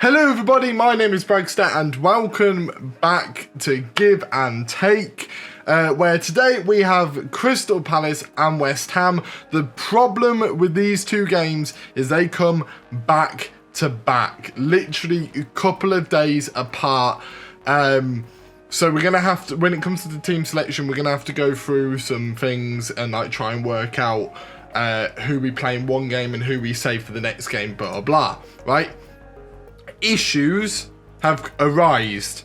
Hello everybody, my name is Bragster and welcome back to Give and Take, where today we have Crystal Palace and West Ham. The problem with these two games is they come back to back, literally a couple of days apart. So we're going to have to, when it comes to the team selection, we're going to have to go through some things and like try and work out who we play in one game and who we save for the next game, blah, blah, right? Issues have arisen.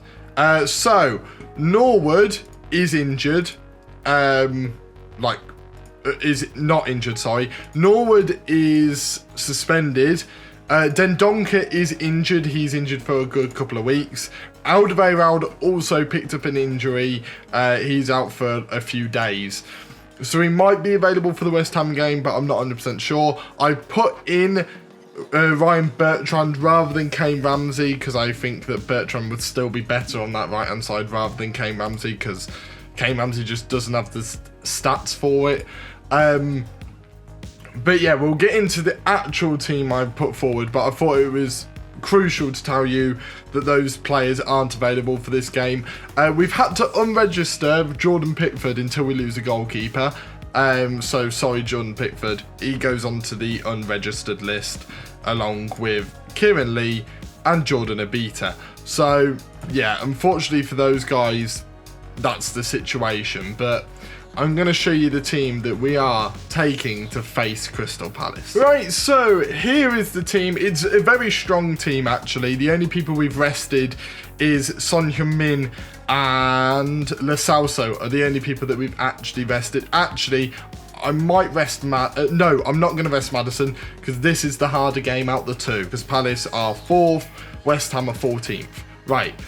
So Norwood is injured. Is not injured, sorry. Norwood is suspended. Dendoncker is injured. He's injured for a good couple of weeks. Alderweireld also picked up an injury. He's out for a few days. So he might be available for the West Ham game, but I'm not 100% sure. I put in Ryan Bertrand rather than Kane Ramsey because I think that Bertrand would still be better on that right hand side rather than Kane Ramsey because Kane Ramsey just doesn't have the stats for it. But yeah, we'll get into the actual team I put forward, but I thought it was crucial to tell you that those players aren't available for this game. We've had to unregister Jordan Pickford until we lose a goalkeeper. So sorry, Jordan Pickford. He goes onto the unregistered list along with Kieran Lee and Jordan Abita. So yeah, unfortunately for those guys, that's the situation. But I'm going to show you the team that we are taking to face Crystal Palace. Right, so here is the team. It's a very strong team, actually. The only people we've rested is Son Heung-min and Lo Celso are the only people that we've actually rested. Actually, I might rest no, I'm not going to rest Maddison because this is the harder game out the two because Palace are 4th, West Ham are 14th. Right.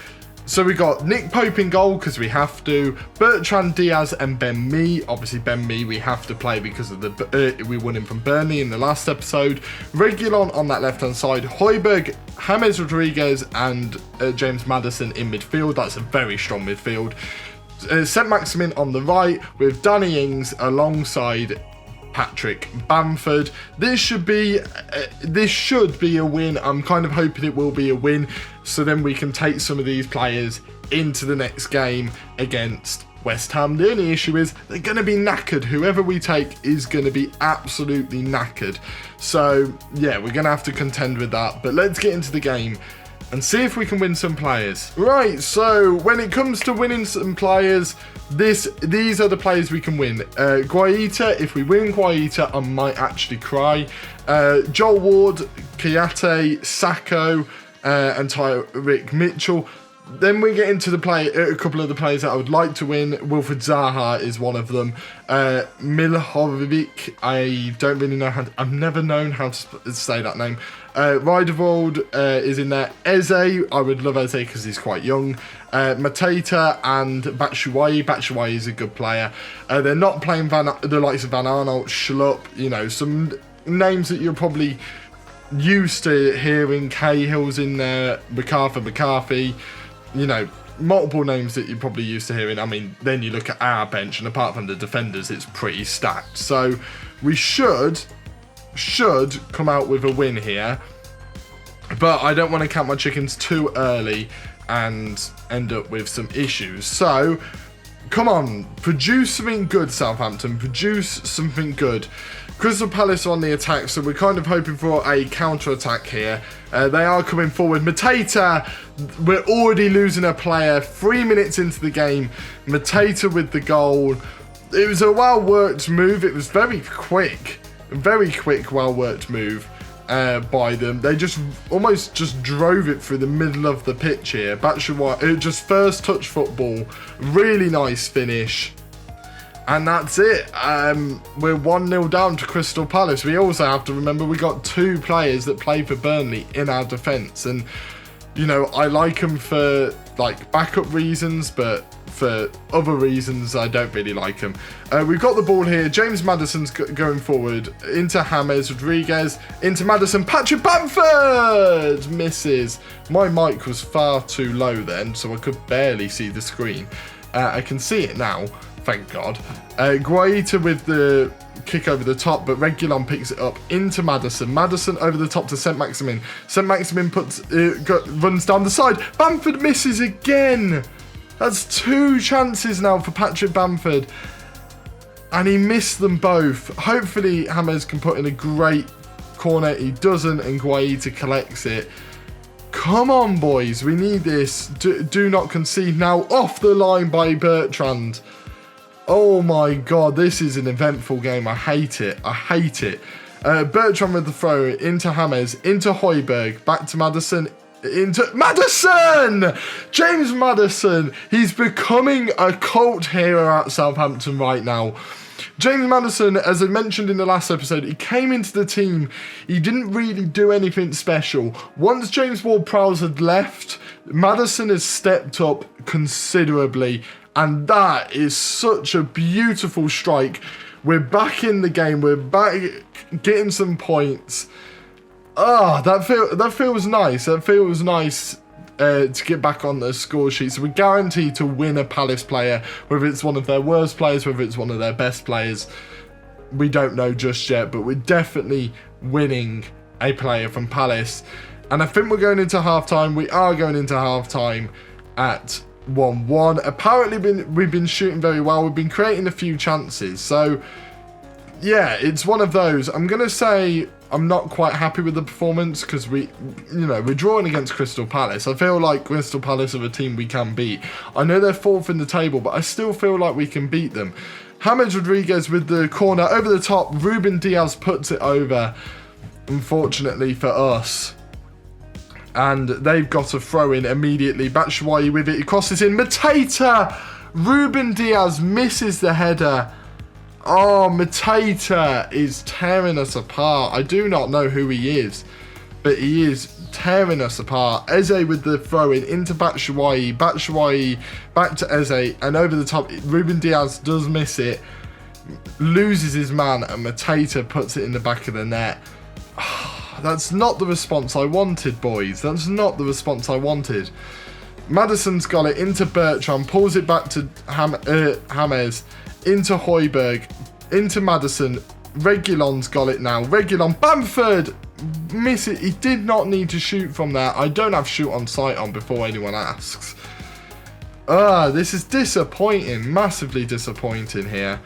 So we got Nick Pope in goal because we have to. Bertrand Diaz and Ben Mee. Obviously Ben Mee we have to play because of the we won him from Burnley in the last episode. Reguilon on that left hand side. Højbjerg, James Rodriguez and James Maddison in midfield. That's a very strong midfield. Saint-Maximin on the right with Danny Ings alongside Patrick Bamford. This should be a win. I'm kind of hoping it will be a win so then we can take some of these players into the next game against West Ham. The only issue is they're going to be knackered. Whoever we take is going to be absolutely knackered. So yeah, we're going to have to contend with that. But let's get into the game and see if we can win some players. Right, so when it comes to winning some players, these are the players we can win. Guaita, if we win Guaita, I might actually cry. Joel Ward, Kouyaté, Sakho, and Tyrick Mitchell. Then we get into a couple of the players that I would like to win. Wilfried Zaha is one of them. Milhovic, I don't really know I've never known how to say that name. Rijdervold is in there. Eze, I would love Eze because he's quite young. Mateta and Batshuayi. Batshuayi is a good player. They're not playing the likes of Van Aanholt, Schlupp, you know, some names that you're probably used to hearing. Cahill's in there. McCarthy. You know, multiple names that you're probably used to hearing. I mean, then you look at our bench, and apart from the defenders, it's pretty stacked. So we should come out with a win here. But I don't want to count my chickens too early and end up with some issues. So, come on, produce something good, Southampton. Produce something good. Crystal Palace are on the attack, so we're kind of hoping for a counter-attack here. They are coming forward. Mateta, we're already losing a player 3 minutes into the game. Mateta with the goal. It was a well-worked move. It was very quick, well-worked move by them. They almost just drove it through the middle of the pitch here. Batshuayi, just first touch football. Really nice finish. And that's it. We're 1-0 down to Crystal Palace. We also have to remember we got 2 players that play for Burnley in our defence. And, you know, I like them for, like, backup reasons, but for other reasons, I don't really like them. We've got the ball here. James Maddison's going forward. Into James Rodriguez. Into Maddison. Patrick Bamford! Misses. My mic was far too low then, so I could barely see the screen. I can see it now. Thank God. Guaita with the kick over the top, but Reguilon picks it up into Maddison. Maddison over the top to Saint-Maximin. Saint-Maximin runs down the side. Bamford misses again. That's 2 chances now for Patrick Bamford. And he missed them both. Hopefully, James can put in a great corner. He doesn't, and Guaita collects it. Come on, boys. We need this. Do not concede now. Off the line by Bertrand. Oh, my God. This is an eventful game. I hate it. I hate it. Bertrand with the throw into James, into Højbjerg, back to Maddison, into Maddison! James Maddison. He's becoming a cult hero at Southampton right now. James Maddison, as I mentioned in the last episode, he came into the team. He didn't really do anything special. Once James Ward-Prowse had left, Maddison has stepped up considerably. And that is such a beautiful strike. We're back in the game. We're back getting some points. That feels nice. That feels nice to get back on the score sheet. So we're guaranteed to win a Palace player, whether it's one of their worst players, whether it's one of their best players. We don't know just yet, but we're definitely winning a player from Palace. And I think we're going into half-time. We are going into half-time at 1-1. Apparently we've been shooting very well. We've been creating a few chances. So, yeah, it's one of those. I'm going to say I'm not quite happy with the performance because we're drawing against Crystal Palace. I feel like Crystal Palace are a team we can beat. I know they're 4th in the table, but I still feel like we can beat them. James Rodriguez with the corner over the top. Ruben Diaz puts it over, unfortunately for us. And they've got a throw in immediately. Batshuayi with it. He crosses in. Mateta! Ruben Diaz misses the header. Oh, Mateta is tearing us apart. I do not know who he is, but he is tearing us apart. Eze with the throw in into Batshuayi. Batshuayi back to Eze. And over the top, Ruben Diaz does miss it. Loses his man. And Mateta puts it in the back of the net. That's not the response I wanted, boys. That's not the response I wanted. Maddison's got it into Bertrand, pulls it back to James, into Højbjerg, into Maddison. Reguilon's got it now. Reguilon, Bamford, miss it. He did not need to shoot from there. I don't have shoot on sight on before anyone asks. This is disappointing, massively disappointing here.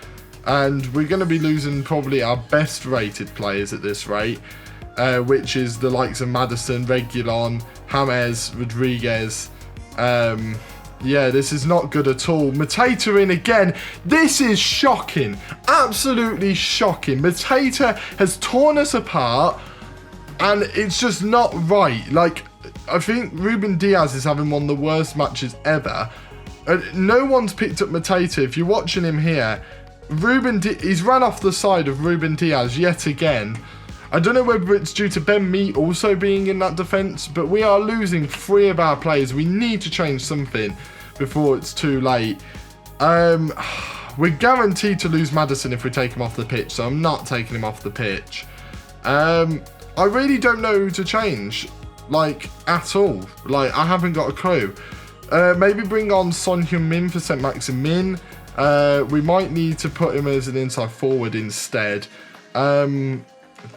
And we're going to be losing probably our best rated players at this rate. Which is the likes of Maddison, Reguilon, James, Rodriguez. Yeah, this is not good at all. Mateta in again. This is shocking. Absolutely shocking. Mateta has torn us apart, and it's just not right. Like, I think Ruben Diaz is having one of the worst matches ever. No one's picked up Mateta. If you're watching him here, he's run off the side of Ruben Diaz yet again. I don't know whether it's due to Ben Mee also being in that defence, but we are losing 3 of our players. We need to change something before it's too late. We're guaranteed to lose Maddison if we take him off the pitch, so I'm not taking him off the pitch. I really don't know who to change, like, at all. Like, I haven't got a clue. Maybe bring on Son Heung-min for Saint-Maximin. We might need to put him as an inside forward instead.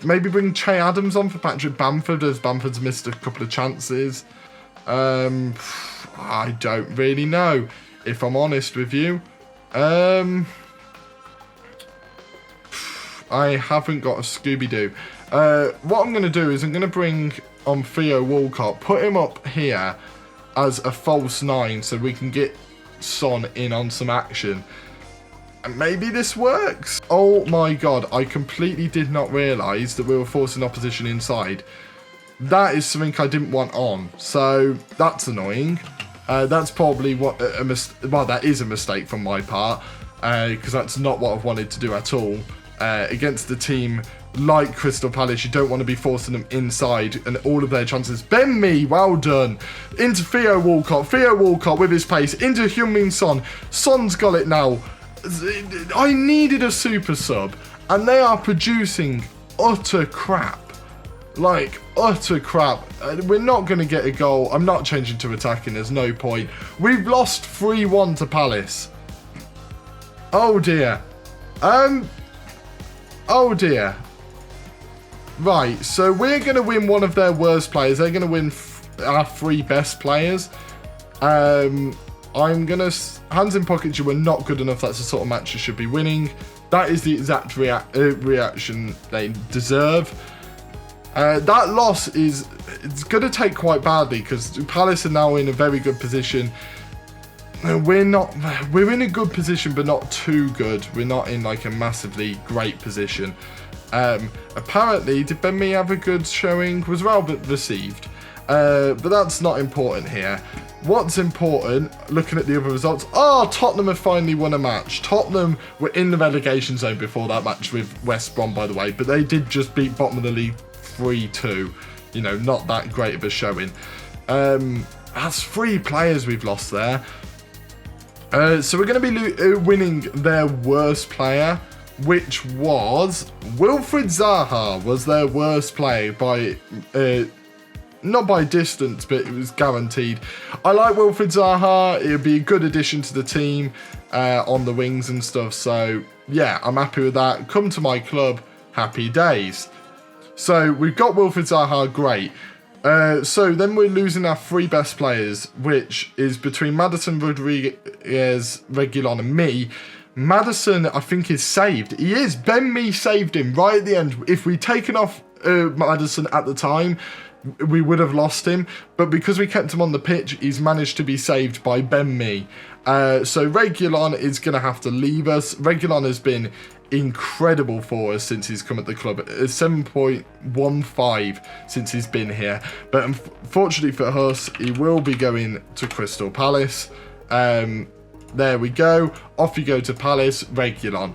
Maybe bring Che Adams on for Patrick Bamford, as Bamford's missed a couple of chances. I don't really know, if I'm honest with you. I haven't got a Scooby-Doo. What I'm going to do is I'm going to bring on Theo Walcott, put him up here as a false 9 so we can get Son in on some action. Maybe this works. Oh my God, I completely did not realise that we were forcing opposition inside. That is something I didn't want on, so that's annoying. That's probably what that is a mistake from my part, because that's not what I've wanted to do at all. Against a team like Crystal Palace, you don't want to be forcing them inside and all of their chances. Ben Mee, well done. Into Theo Walcott. Theo Walcott with his pace. Into Heung-min Son. Son's got it now. I needed a super sub, and they are producing utter crap. Like, utter crap. We're not going to get a goal. I'm not changing to attacking. There's no point. We've lost 3-1 to Palace. Oh dear. Oh dear. Right, so we're going to win one of their worst players. They're going to win our 3 best players. I'm going to... Hands in pockets, you were not good enough. That's the sort of match you should be winning. That is the exact reaction they deserve. That loss is... It's going to take quite badly because Palace are now in a very good position. We're in a good position, but not too good. We're not in like a massively great position. Apparently, did Ben Mee have a good showing? Was well received. But that's not important here. What's important, looking at the other results, Tottenham have finally won a match. Tottenham were in the relegation zone before that match with West Brom, by the way, but they did just beat bottom of the league 3-2. You know, not that great of a showing. That's 3 players we've lost there. So we're going to be winning their worst player, which was Wilfried Zaha was their worst player by... not by distance, but it was guaranteed. I like Wilfried Zaha. It would be a good addition to the team on the wings and stuff. So, yeah, I'm happy with that. Come to my club. Happy days. So, we've got Wilfried Zaha. Great. So, then we're losing our 3 best players, which is between Maddison, Rodriguez, Reguilon and me. Maddison, I think, is saved. He is. Ben Mee saved him right at the end. If we'd taken off Maddison at the time, we would have lost him, but because we kept him on the pitch, he's managed to be saved by Ben Mee. So Reguilon is going to have to leave us. Reguilon has been incredible for us since he's come at the club. 7.15 since he's been here, but unfortunately for us, he will be going to Crystal Palace. There we go. Off you go to Palace, Reguilon.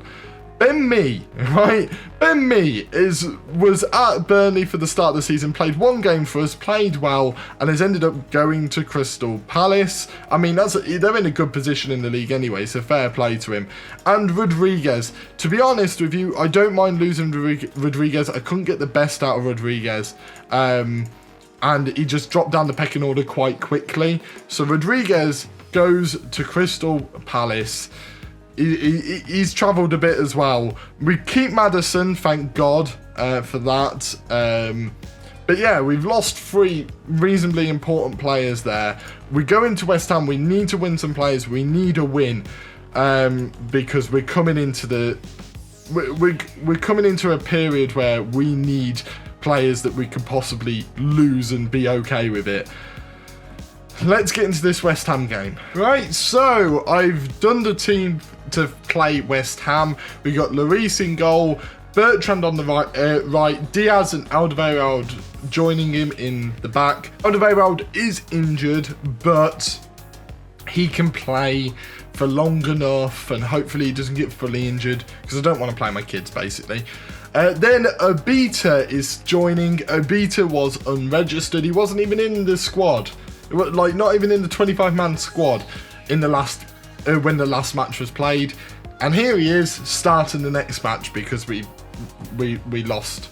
Ben Mee, right? Ben Mee was at Burnley for the start of the season, played 1 game for us, played well, and has ended up going to Crystal Palace. I mean, they're in a good position in the league anyway, so fair play to him. And Rodriguez, to be honest with you, I don't mind losing Rodriguez. I couldn't get the best out of Rodriguez. And he just dropped down the pecking order quite quickly. So Rodriguez goes to Crystal Palace. He's travelled a bit as well. We keep Maddison, thank God for that. But yeah, we've lost 3 reasonably important players there. We go into West Ham. We need to win some players. We need a win because we're coming into we're coming into a period where we need players that we could possibly lose and be okay with it. Let's get into this West Ham game. Right, so I've done the team to play West Ham. We got Lloris in goal, Bertrand on the right, Diaz and Alderweireld joining him in the back. Alderweireld is injured, but he can play for long enough, and hopefully he doesn't get fully injured, because I don't want to play my kids, basically. Then Obita is joining. Obita was unregistered. He wasn't even in the squad. Like, not even in the 25-man squad in the last when the last match was played, and here he is starting the next match because we lost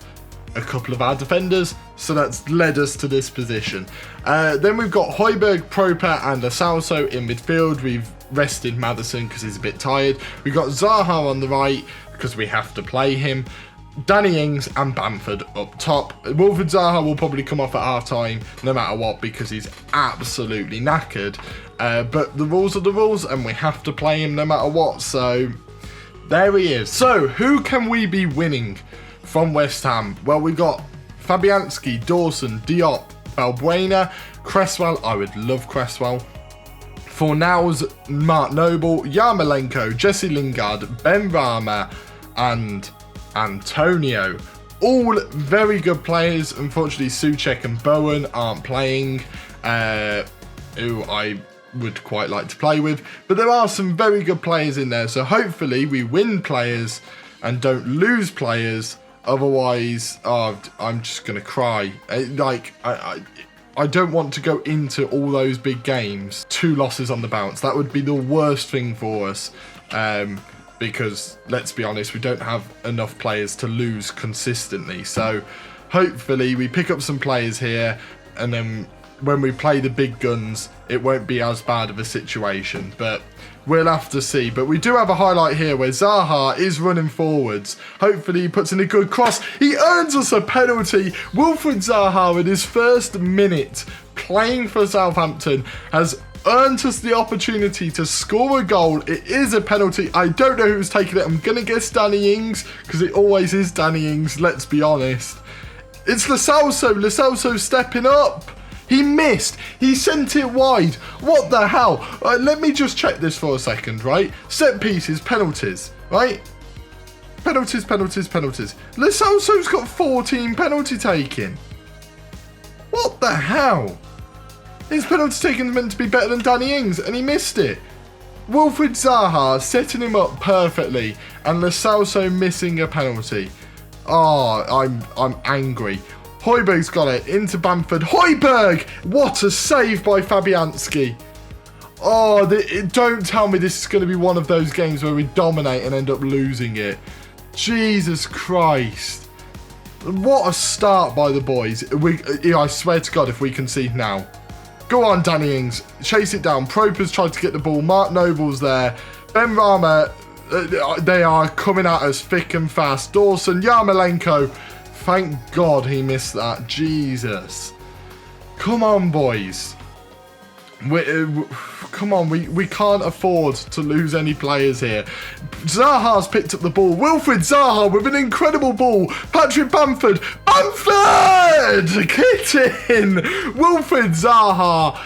a couple of our defenders, so that's led us to this position. Then we've got Højbjerg, Proper and Asauso in midfield. We've rested Maddison because he's a bit tired. We've got Zaha on the right because we have to play him. Danny Ings and Bamford up top. Wilfried Zaha will probably come off at half-time no matter what because he's absolutely knackered. But the rules are the rules and we have to play him no matter what. So there he is. So who can we be winning from West Ham? Well, we got Fabianski, Dawson, Diop, Balbuena, Cresswell. I would love Cresswell. Fornals, Mark Noble, Yarmolenko, Jesse Lingard, Ben Rama and Antonio. All very good players. Unfortunately, Soucek and Bowen aren't playing, who I would quite like to play with. But there are some very good players in there. So hopefully we win players and don't lose players. Otherwise, I'm just going to cry. I don't want to go into all those big games. 2 losses on the bounce. That would be the worst thing for us. Because, let's be honest, we don't have enough players to lose consistently. So, hopefully, we pick up some players here and then when we play the big guns, it won't be as bad of a situation. But we'll have to see. But we do have a highlight here where Zaha is running forwards. Hopefully he puts in a good cross. He earns us a penalty. Wilfried Zaha, in his first minute playing for Southampton, has earned us the opportunity to score a goal. It is a penalty. I don't know who's taking it. I'm going to guess Danny Ings, because it always is Danny Ings, let's be honest. It's Lo Celso stepping up. He missed. He sent it wide. What the hell? Let me just check this for a second, right? Set pieces, penalties, right? Penalties. Lo Celso's got 14 penalty taking. What the hell? His penalty taking is meant to be better than Danny Ings, and he missed it. Wilfried Zaha setting him up perfectly, and Lo Celso missing a penalty. Oh, I'm angry. Højbjerg's got it into Bamford. Højbjerg! What a save by Fabianski. Oh, don't tell me this is going to be one of those games where we dominate and end up losing it. Jesus Christ. What a start by the boys. I swear to God, if we concede now. Go on, Danny Ings. Chase it down. Proper's tried to get the ball. Mark Noble's there. Ben Rama, they are coming at us thick and fast. Dawson, Yarmolenko. Thank God he missed that. Jesus. Come on, boys. Come on, we can't afford to lose any players here. Zaha's picked up the ball. Wilfried Zaha with an incredible ball. Patrick Bamford. Bamford! Get in! Wilfried Zaha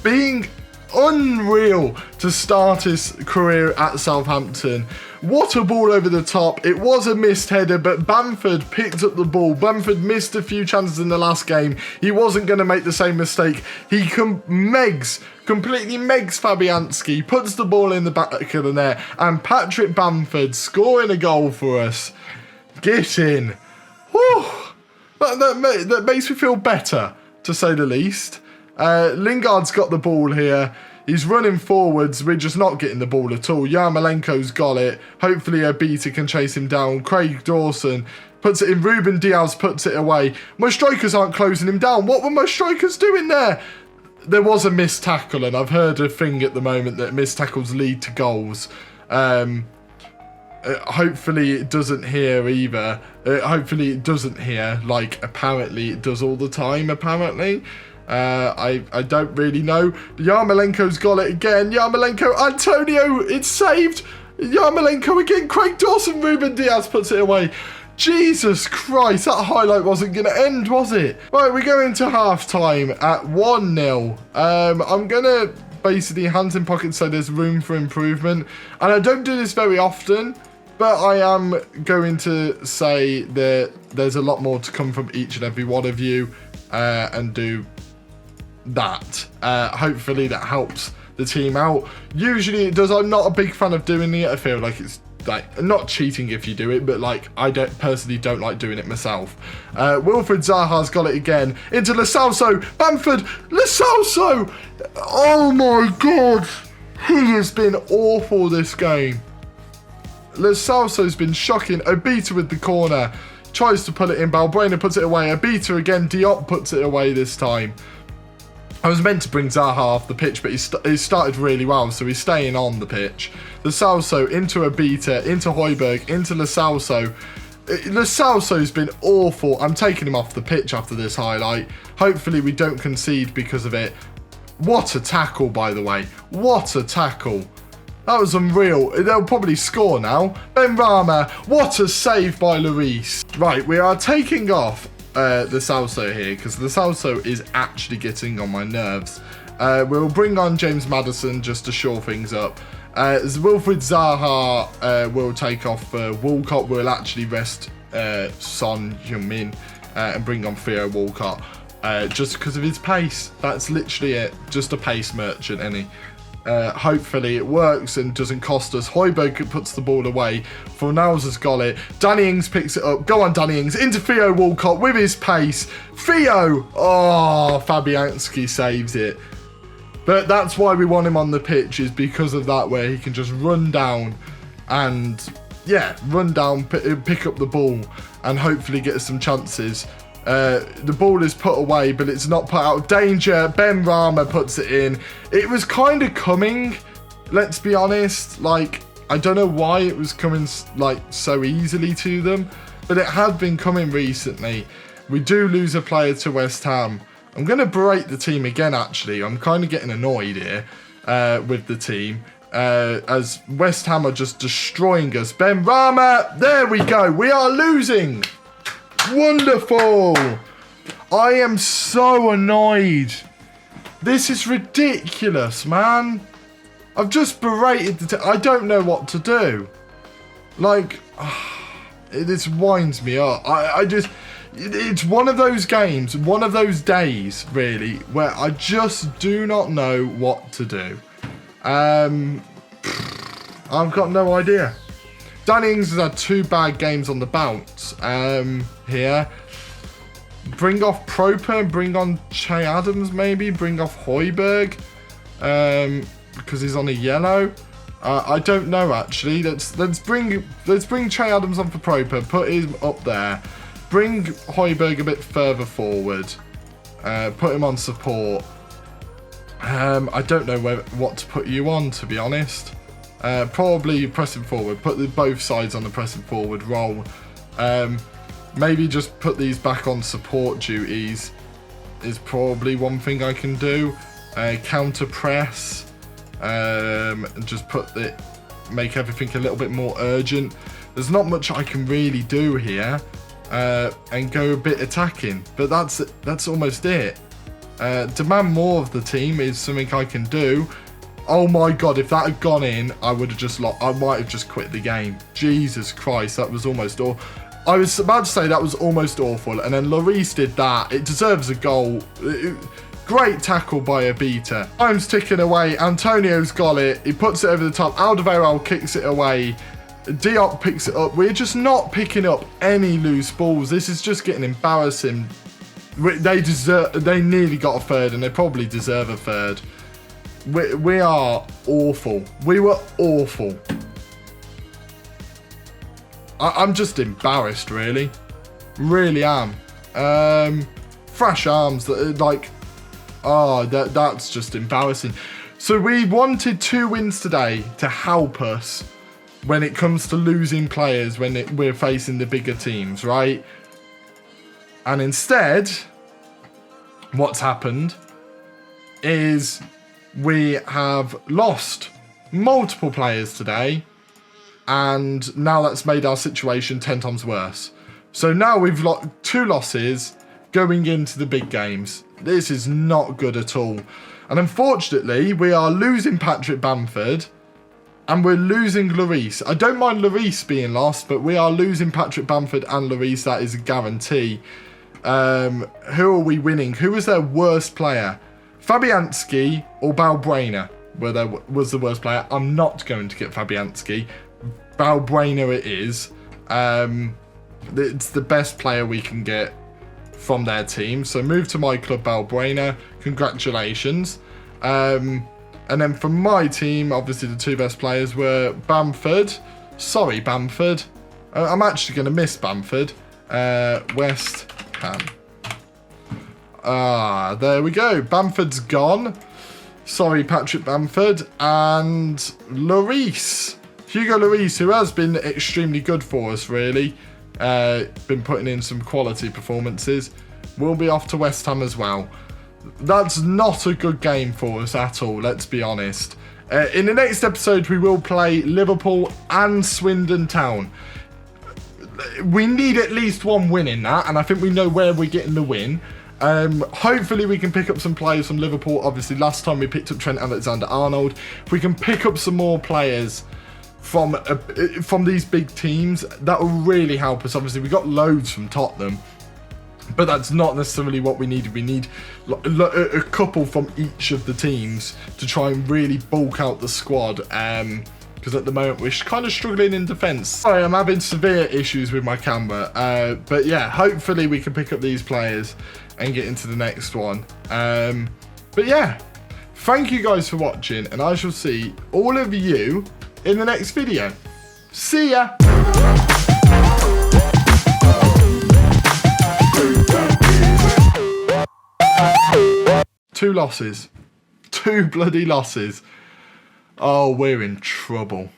being unreal to start his career at Southampton. What a ball over the top. It was a missed header, but Bamford picked up the ball. Bamford missed a few chances in the last game. He wasn't going to make the same mistake. He completely megs Fabianski, puts the ball in the back of the net, and Patrick Bamford scoring a goal for us. Get in. Whew. That makes me feel better, to say the least. Lingard's got the ball here. He's running forwards. We're just not getting the ball at all. Yarmolenko's got it. Hopefully Abita can chase him down. Craig Dawson puts it in. Ruben Diaz puts it away. My strikers aren't closing him down. What were my strikers doing there? There was a missed tackle, and I've heard a thing at the moment that missed tackles lead to goals. Hopefully it doesn't here either. Hopefully it doesn't here, like apparently it does all the time, apparently. I don't really know. Yarmolenko's got it again. Yarmolenko, Antonio, it's saved. Yarmolenko again. Craig Dawson, Ruben Diaz puts it away. Jesus Christ, that highlight wasn't going to end, was it? Right, we go into half-time at 1-0. I'm going to basically hands in pockets say there's room for improvement. And I don't do this very often, but I am going to say that there's a lot more to come from each and every one of you and do that. Hopefully that helps the team out. Usually it does. I'm not a big fan of doing it. I feel like it's like not cheating if you do it, but like I personally don't like doing it myself. Wilfried Zaha's got it again into Lo Celso. Bamford. Lo Celso. Oh my God, he has been awful this game. Lo Celso's been shocking. Abita with the corner, tries to put it in. Balbuena puts it away. Abita again. Diop puts it away this time. I was meant to bring Zaha off the pitch, but he started really well, so he's staying on the pitch. Lo Celso into Abita, into Højbjerg, into Lo Celso. Lo Celso's been awful. I'm taking him off the pitch after this highlight. Hopefully we don't concede because of it. What a tackle, by the way. What a tackle. That was unreal. They'll probably score now. Ben Rama, what a save by Lloris. Right, we are taking off Lo Celso here because Lo Celso is actually getting on my nerves. We'll bring on James Maddison just to shore things up. Wilfried Zaha will take off Walcott. Will actually rest Son Heung-min and bring on Theo Walcott just because of his pace. That's literally it. Just a pace merchant, any. Hopefully it works and doesn't cost us. Højbjerg puts the ball away. Fornals has got it. Danny Ings picks it up. Go on, Danny Ings. Into Theo Walcott with his pace. Theo! Oh, Fabianski saves it. But that's why we want him on the pitch, is because of that, where he can just run down and, yeah, run down, pick up the ball and hopefully get some chances. The ball is put away, but it's not put out. Danger. Ben Rama puts it in. It was kind of coming, let's be honest. Like, I don't know why it was coming like so easily to them, but it had been coming recently. We do lose a player to West Ham. I'm going to berate the team again, actually. I'm kind of getting annoyed here with the team. As West Ham are just destroying us. Ben Rama, there we go. We are losing. Wonderful. I am so annoyed. This is ridiculous, man. I've just berated the team. I don't know what to do. Like, this winds me up. It's one of those games, one of those days, really, where I just do not know what to do. I've got no idea. Danny Ings has had 2 bad games on the bounce here. Bring off Proper and bring on Che Adams, maybe. Bring off Højbjerg because he's on a yellow. I don't know, actually. Let's bring Che Adams on for Proper. Put him up there. Bring Højbjerg a bit further forward. Put him on support. I don't know what to put you on, to be honest. Probably pressing forward. Put both sides on the pressing forward role. Maybe just put these back on support duties is probably one thing I can do. Counter press. Just make everything a little bit more urgent. There's not much I can really do here. And go a bit attacking, but that's almost it. Demand more of the team is something I can do. Oh my god, if that had gone in, I would have just I might have just quit the game. Jesus Christ, that was almost awful. I was about to say that was almost awful, and then Lloris did that. It deserves a goal. Great tackle by Abita. Time's ticking away. Antonio's got it. He puts it over the top. Alderweireld kicks it away. Diop picks it up. We're just not picking up any loose balls. This is just getting embarrassing. They nearly got a third, and they probably deserve a third. We are awful. We were awful. I'm just embarrassed, really. Really am. Thrash arms that are like, that's just embarrassing. So we wanted 2 wins today to help us when it comes to losing players when we're facing the bigger teams, right? And instead, what's happened is we have lost multiple players today, and now that's made our situation 10 times worse. So now we've got 2 losses going into the big games. This is not good at all. And unfortunately, we are losing Patrick Bamford, and we're losing Lloris. I don't mind Lloris being lost, but we are losing Patrick Bamford and Lloris. That is a guarantee. Who are we winning? Who was their worst player? Fabianski or Balbuena was the worst player. I'm not going to get Fabianski. Balbuena it is. It's the best player we can get from their team. So move to my club, Balbuena. Congratulations. And then from my team, obviously the 2 best players were Bamford. Sorry, Bamford. I'm actually going to miss Bamford. West Ham. There we go. Bamford's gone. Sorry, Patrick Bamford. And Lloris. Hugo Lloris, who has been extremely good for us, really. Been putting in some quality performances. Will be off to West Ham as well. That's not a good game for us at all, let's be honest. In the next episode, we will play Liverpool and Swindon Town. We need at least 1 win in that, and I think we know where we're getting the win. Hopefully we can pick up some players from Liverpool. Obviously, last time we picked up Trent Alexander-Arnold. If we can pick up some more players from these big teams, that will really help us. Obviously, we got loads from Tottenham, but that's not necessarily what we need. We need a couple from each of the teams to try and really bulk out the squad. Because at the moment we're kind of struggling in defence. Sorry, I'm having severe issues with my camera. But yeah, hopefully we can pick up these players and get into the next one. But yeah, thank you guys for watching, and I shall see all of you in the next video. See ya! 2 losses. 2 bloody losses. Oh, we're in trouble.